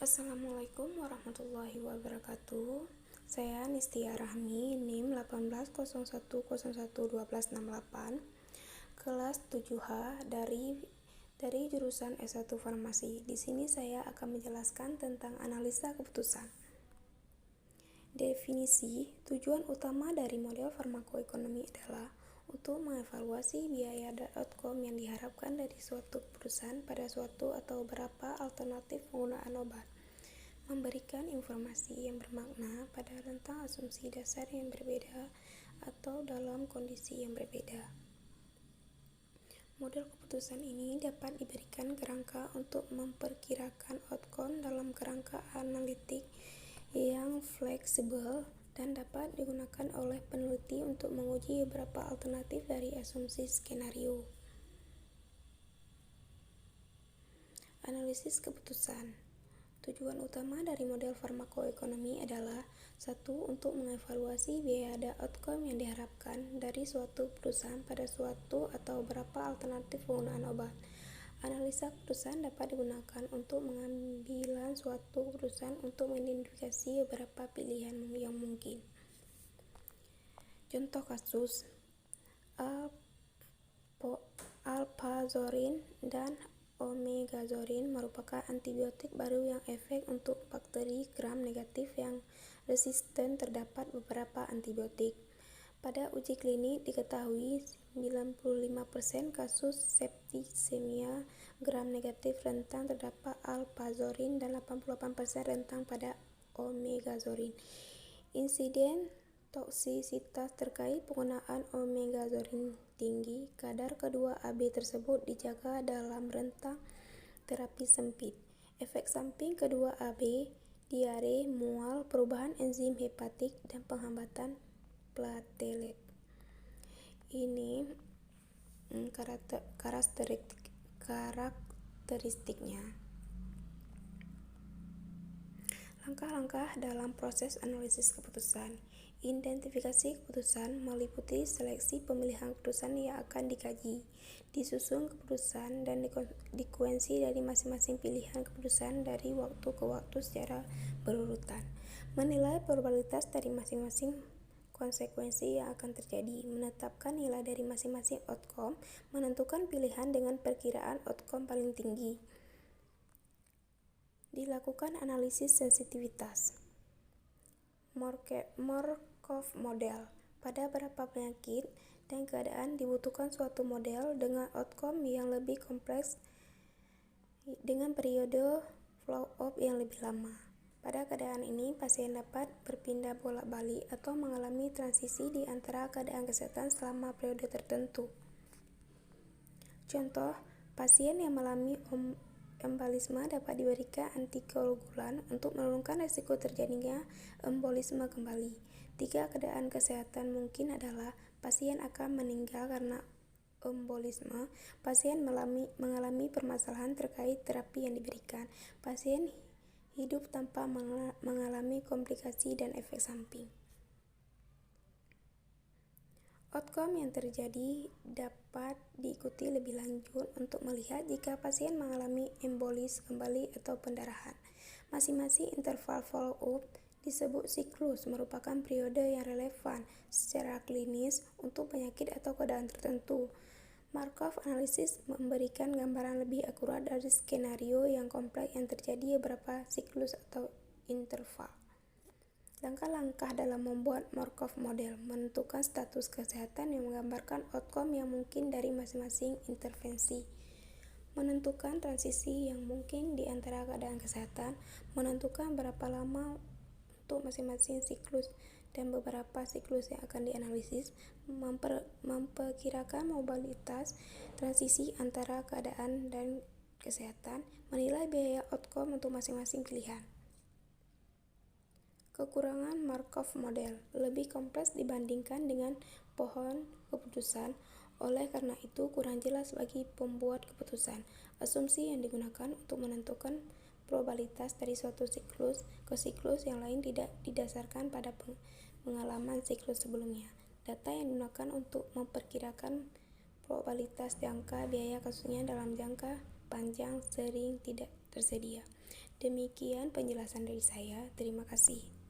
Assalamualaikum warahmatullahi wabarakatuh. Saya Nistia Rahmi, NIM 1801011268, kelas 7H dari jurusan S1 Farmasi. Di sini saya akan menjelaskan tentang analisa keputusan. Definisi, tujuan utama dari model farmakoekonomi adalah untuk mengevaluasi biaya dan outcome yang diharapkan dari suatu keputusan pada suatu atau beberapa alternatif penggunaan obat, memberikan informasi yang bermakna pada rentang asumsi dasar yang berbeda atau dalam kondisi yang berbeda. Model keputusan ini dapat diberikan kerangka untuk memperkirakan outcome dalam kerangka analitik yang fleksibel dan dapat digunakan oleh peneliti untuk menguji beberapa alternatif dari asumsi skenario. Analisis keputusan. Tujuan utama dari model farmakoekonomi adalah 1. Untuk mengevaluasi biaya dan outcome yang diharapkan dari suatu perusahaan pada suatu atau beberapa alternatif penggunaan obat. Analisa keputusan dapat digunakan untuk mengambil suatu keputusan untuk mengidentifikasi beberapa pilihan yang mungkin. Contoh kasus: alprazolam dan omeprazolam merupakan antibiotik baru yang efektif untuk bakteri gram negatif yang resisten terhadap beberapa antibiotik. Pada uji klinik diketahui 95% kasus septisemia gram negatif rentan terhadap alprazolam dan 88% rentan pada omeprazolam. Insiden toksisitas terkait penggunaan omeprazolam tinggi. Kadar kedua AB tersebut dijaga dalam rentang terapi sempit. Efek samping kedua AB, diare, mual, perubahan enzim hepatik, dan penghambatan platelet. Ini karakteristiknya. Langkah-langkah dalam proses analisis keputusan. Identifikasi keputusan meliputi seleksi pemilihan keputusan yang akan dikaji, disusun keputusan dan dikuensi dari masing-masing pilihan keputusan dari waktu ke waktu secara berurutan, menilai probabilitas dari masing-masing konsekuensi yang akan terjadi, menetapkan nilai dari masing-masing outcome, menentukan pilihan dengan perkiraan outcome paling tinggi. Dilakukan analisis sensitivitas. Markov model. Pada beberapa penyakit dan keadaan dibutuhkan suatu model dengan outcome yang lebih kompleks dengan periode follow-up yang lebih lama. Pada keadaan ini, pasien dapat berpindah bolak-balik atau mengalami transisi di antara keadaan kesehatan selama periode tertentu. Contoh, pasien yang mengalami embolisme dapat diberikan antikoagulan untuk menurunkan risiko terjadinya embolisme kembali. 3 keadaan kesehatan mungkin adalah pasien akan meninggal karena embolisme, pasien mengalami permasalahan terkait terapi yang diberikan, pasien hidup tanpa mengalami komplikasi dan efek samping. Outcome yang terjadi dapat diikuti lebih lanjut untuk melihat jika pasien mengalami embolis kembali atau pendarahan. Masing-masing interval follow-up disebut siklus, merupakan periode yang relevan secara klinis untuk penyakit atau keadaan tertentu. Markov analysis memberikan gambaran lebih akurat dari skenario yang kompleks yang terjadi beberapa siklus atau interval. Langkah-langkah dalam membuat Markov model: menentukan status kesehatan yang menggambarkan outcome yang mungkin dari masing-masing intervensi, menentukan transisi yang mungkin di antara keadaan kesehatan, menentukan berapa lama untuk masing-masing siklus dan beberapa siklus yang akan dianalisis, memperkirakan mobilitas transisi antara keadaan dan kesehatan, menilai biaya outcome untuk masing-masing pilihan. Kekurangan Markov model lebih kompleks dibandingkan dengan pohon keputusan, oleh karena itu kurang jelas bagi pembuat keputusan. Asumsi yang digunakan untuk menentukan probabilitas dari suatu siklus ke siklus yang lain tidak didasarkan pada pengalaman siklus sebelumnya. Data yang digunakan untuk memperkirakan probabilitas jangka biaya kasusnya dalam jangka panjang sering tidak tersedia. Demikian penjelasan dari saya. Terima kasih.